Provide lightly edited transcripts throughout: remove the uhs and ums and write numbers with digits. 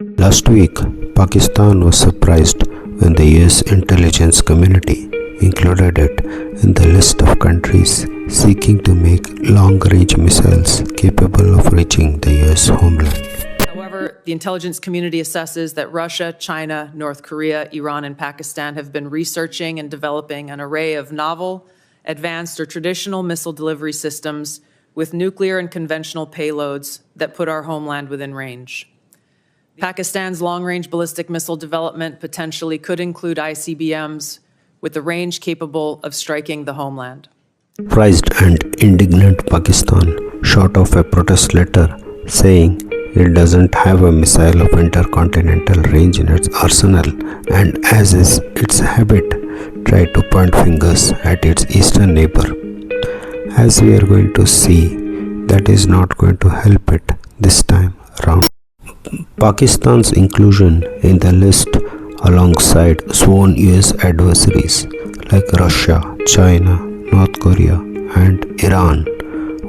Last week, Pakistan was surprised when the U.S. Intelligence community included it in the list of countries seeking to make long-range missiles capable of reaching the U.S. homeland. However, the intelligence community assesses that Russia, China, North Korea, Iran, and Pakistan have been researching and developing an array of novel, advanced, or traditional missile delivery systems with nuclear and conventional payloads that put our homeland within range. Pakistan's long-range ballistic missile development potentially could include ICBMs with the range capable of striking the homeland. Surprised and indignant Pakistan shot off a protest letter saying it doesn't have a missile of intercontinental range in its arsenal, and as is its habit, tried to point fingers at its eastern neighbor. As we are going to see, that is not going to help it this time around. Pakistan's inclusion in the list alongside sworn US adversaries like Russia, China, North Korea, and Iran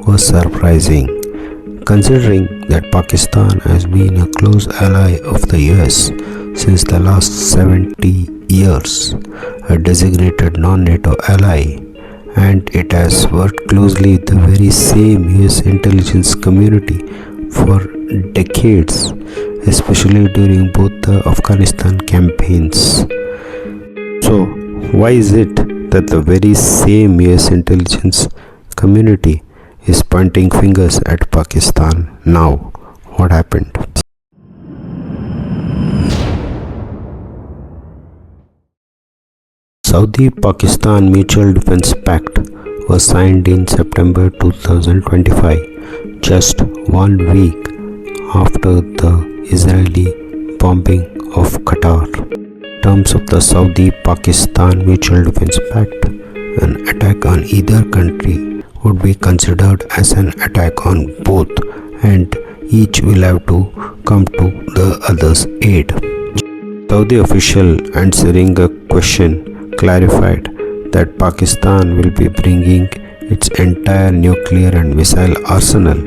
was surprising, considering that Pakistan has been a close ally of the US since the last 70 years, a designated non-NATO ally, and it has worked closely with the very same US intelligence community for decades, especially during both the Afghanistan campaigns. So, why is it that the very same US intelligence community is pointing fingers at Pakistan now? What happened? Saudi-Pakistan Mutual Defense Pact was signed in September 2025, just 1 week after the Israeli bombing of Qatar. In terms of the Saudi-Pakistan Mutual Defense Pact, an attack on either country would be considered as an attack on both, and each will have to come to the other's aid. Saudi official answering a question clarified that Pakistan will be bringing its entire nuclear and missile arsenal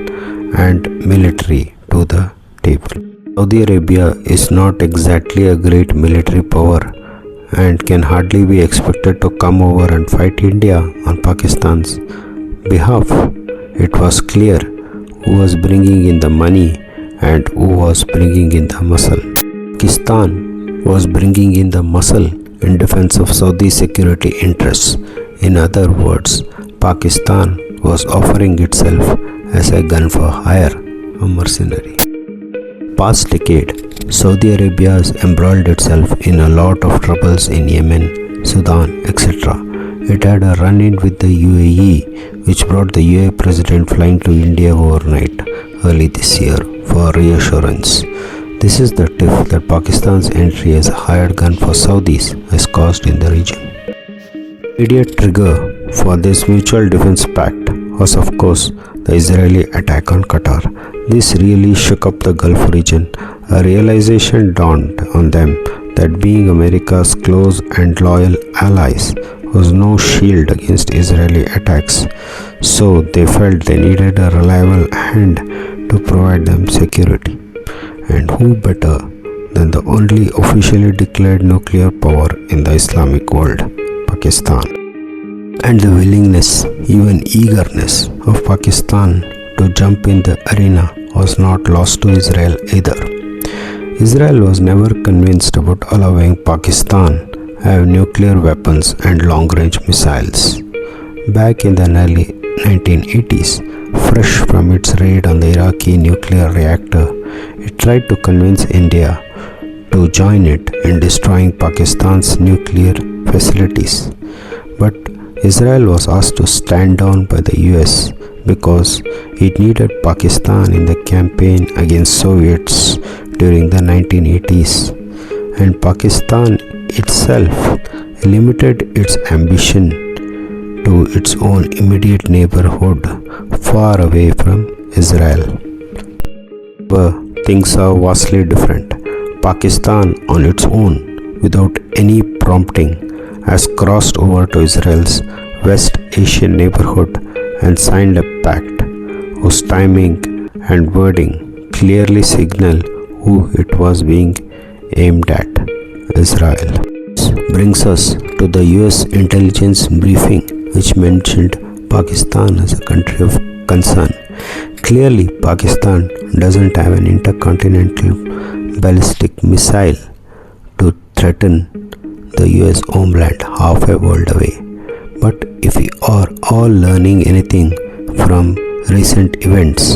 and military to the table. Saudi Arabia is not exactly a great military power and can hardly be expected to come over and fight India on Pakistan's behalf. It was clear who was bringing in the money and who was bringing in the muscle. Pakistan was bringing in the muscle in defense of Saudi security interests. In other words, Pakistan was offering itself as a gun for hire, a mercenary. Past decade, Saudi Arabia has embroiled itself in a lot of troubles in Yemen, Sudan, etc. It had a run-in with the UAE, which brought the UAE president flying to India overnight early this year for reassurance. This is the tiff that Pakistan's entry as a hired gun for Saudis has caused in the region. The immediate trigger for this mutual defense pact was, of course, the Israeli attack on Qatar. This really shook up the Gulf region. A realization dawned on them that being America's close and loyal allies was no shield against Israeli attacks, so they felt they needed a reliable hand to provide them security. And who better than the only officially declared nuclear power in the Islamic world, Pakistan. And the willingness, even eagerness of Pakistan to jump in the arena was not lost to Israel either. Israel was never convinced about allowing Pakistan have nuclear weapons and long-range missiles. Back in the early 1980s, fresh from its raid on the Iraqi nuclear reactor, it tried to convince India to join it in destroying Pakistan's nuclear facilities. But Israel was asked to stand down by the US because it needed Pakistan in the campaign against Soviets during the 1980s, and Pakistan itself limited its ambition to its own immediate neighborhood far away from Israel. But things are vastly different. Pakistan on its own, without any prompting, has crossed over to Israel's West Asian neighborhood and signed a pact whose timing and wording clearly signal who it was being aimed at: Israel. This brings us to the U.S. Intelligence briefing, which mentioned Pakistan as a country of concern. Clearly, Pakistan doesn't have an intercontinental ballistic missile to threaten the US homeland half a world away. But if we are all learning anything from recent events,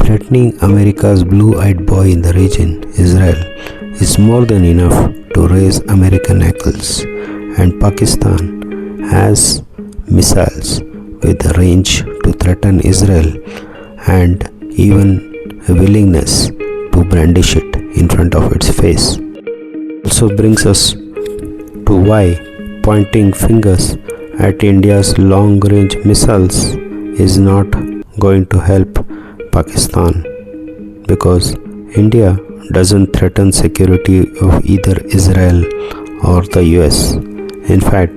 threatening America's blue-eyed boy in the region, Israel, is more than enough to raise American hackles, and Pakistan has missiles with a range to threaten Israel and even a willingness to brandish it in front of its face. Also brings us to why pointing fingers at India's long-range missiles is not going to help Pakistan, because India doesn't threaten security of either Israel or the US. In fact,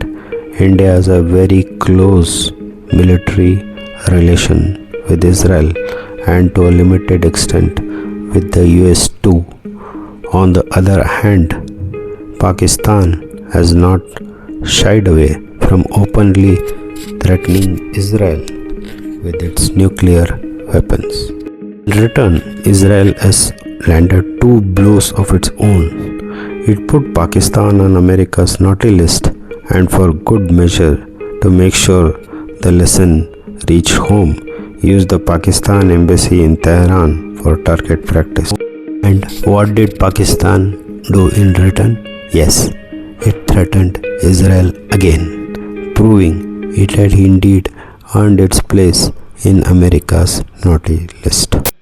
India has a very close military relation with Israel and to a limited extent with the US too. On the other hand, Pakistan has not shied away from openly threatening Israel with its nuclear weapons. In return, Israel has landed two blows of its own. It put Pakistan on America's naughty list, and for good measure, to make sure the lesson reached home, used the Pakistan embassy in Tehran for target practice. And what did Pakistan do in return? Yes, it threatened Israel again, proving it had indeed earned its place in America's naughty list.